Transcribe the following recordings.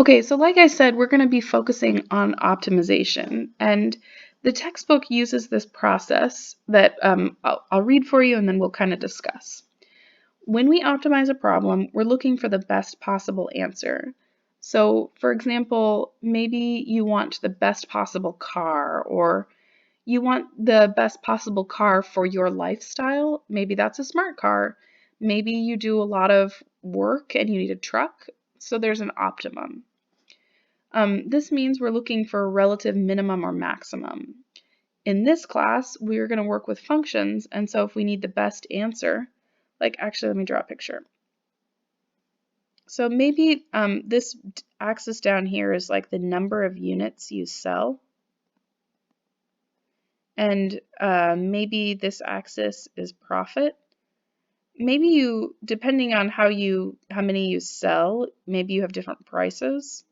Okay, so like I said, we're going to be focusing on optimization, and the textbook uses this process that I'll read for you and then we'll kind of discuss. When we optimize a problem, we're looking for the best possible answer. So, for example, maybe you want the best possible car, or you want the best possible car for your lifestyle. Maybe that's a smart car. Maybe you do a lot of work and you need a truck, so there's an optimum. This means we're looking for a relative minimum or maximum. In this class, we're going to work with functions, and so if we need the best answer, actually, let me draw a picture. So maybe this axis down here is like the number of units you sell, and maybe this axis is profit. Maybe you, depending on how many you sell, maybe you have different prices.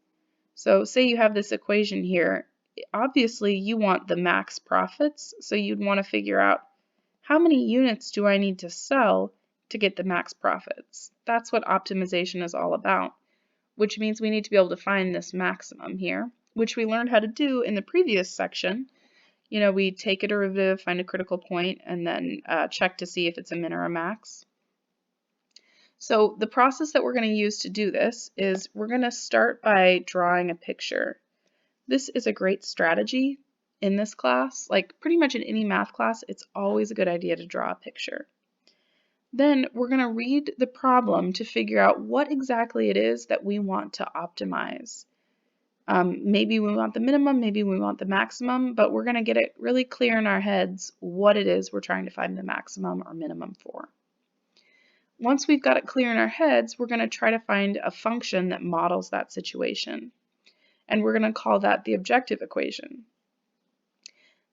So say you have this equation here. Obviously, you want the max profits, so you'd want to figure out how many units do I need to sell to get the max profits. That's what optimization is all about, which means we need to be able to find this maximum here, which we learned how to do in the previous section. You know, we take a derivative, find a critical point, and then check to see if it's a min or a max. So the process that we're going to use to do this is we're going to start by drawing a picture. This is a great strategy in this class. Like pretty much in any math class, it's always a good idea to draw a picture. Then we're going to read the problem to figure out what exactly it is that we want to optimize. Maybe we want the minimum, maybe we want the maximum, but we're going to get it really clear in our heads what it is we're trying to find the maximum or minimum for. Once we've got it clear in our heads, we're going to try to find a function that models that situation. And we're going to call that the objective equation.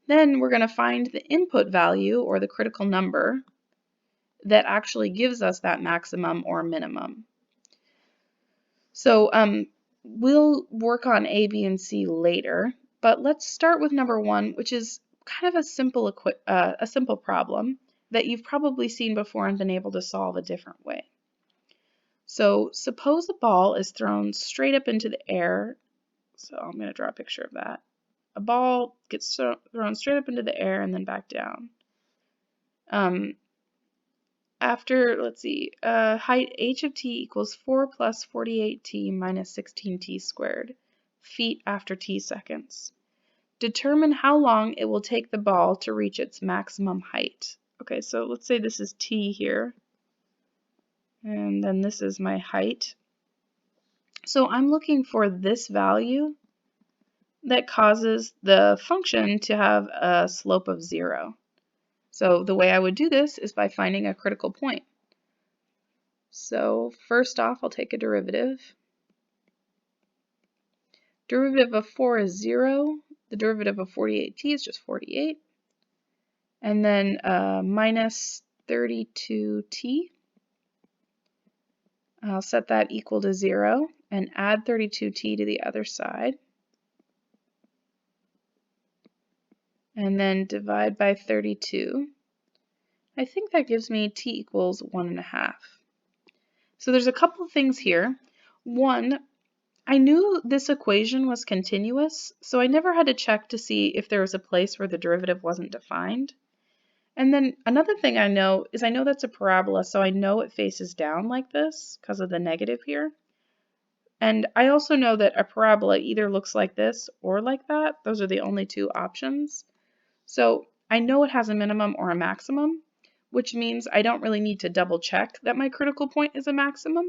Then we're going to find the input value, or the critical number, that actually gives us that maximum or minimum. So we'll work on A, B, and C later, but let's start with number one, which is kind of a simple problem that you've probably seen before and been able to solve a different way. So suppose a ball is thrown straight up into the air. So I'm going to draw a picture of that. A ball gets thrown straight up into the air and then back down. After, let's see, height h of t equals 4 plus 48t minus 16t squared, feet after t seconds. Determine how long it will take the ball to reach its maximum height. Okay, so let's say this is t here, and then this is my height. So I'm looking for this value that causes the function to have a slope of 0. So the way I would do this is by finding a critical point. So first off, I'll take a derivative. Derivative of 4 is 0. The derivative of 48t is just 48. And then minus 32t. I'll set that equal to 0 and add 32t to the other side. And then divide by 32. I think that gives me t equals 1.5. So there's a couple of things here. One, I knew this equation was continuous, so I never had to check to see if there was a place where the derivative wasn't defined. And then another thing I know is I know that's a parabola, so I know it faces down like this because of the negative here. And I also know that a parabola either looks like this or like that. Those are the only two options. So I know it has a minimum or a maximum, which means I don't really need to double check that my critical point is a maximum.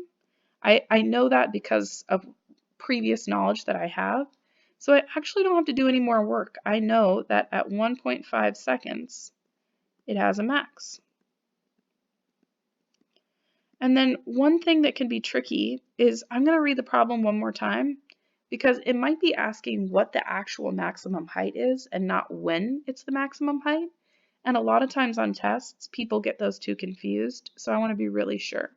I know that because of previous knowledge that I have. So I actually don't have to do any more work. I know that at 1.5 seconds, it has a max. And then one thing that can be tricky is I'm going to read the problem one more time because it might be asking what the actual maximum height is and not when it's the maximum height. And a lot of times on tests, people get those two confused, so I want to be really sure.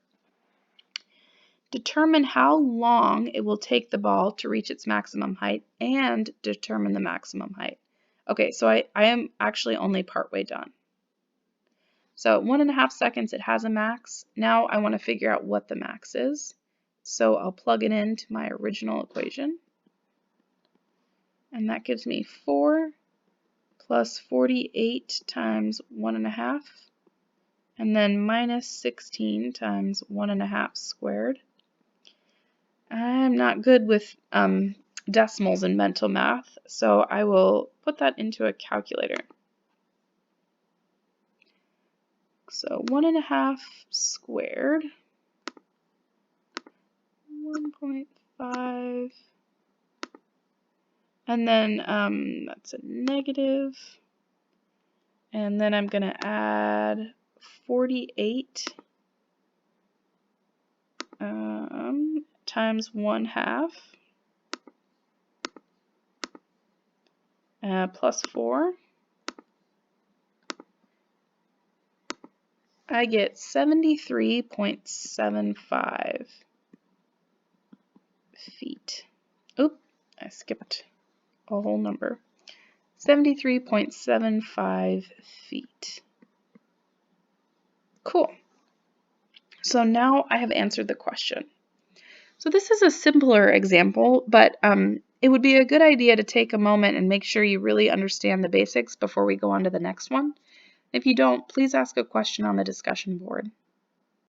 Determine how long it will take the ball to reach its maximum height and determine the maximum height. Okay, so I am actually only partway done. So 1.5 seconds, it has a max. Now I want to figure out what the max is. So I'll plug it into my original equation. And that gives me 4 plus 48 times 1.5, and then minus 16 times 1.5 squared. I'm not good with decimals in mental math, so I will put that into a calculator. So 1.5 squared, 1.5, and then that's a negative, and then I'm going to add 48 times 1/2 plus 4. I get 73.75 feet. Oop, I skipped a whole number. 73.75 feet. Cool. So now I have answered the question. So this is a simpler example, but it would be a good idea to take a moment and make sure you really understand the basics before we go on to the next one. If you don't, please ask a question on the discussion board.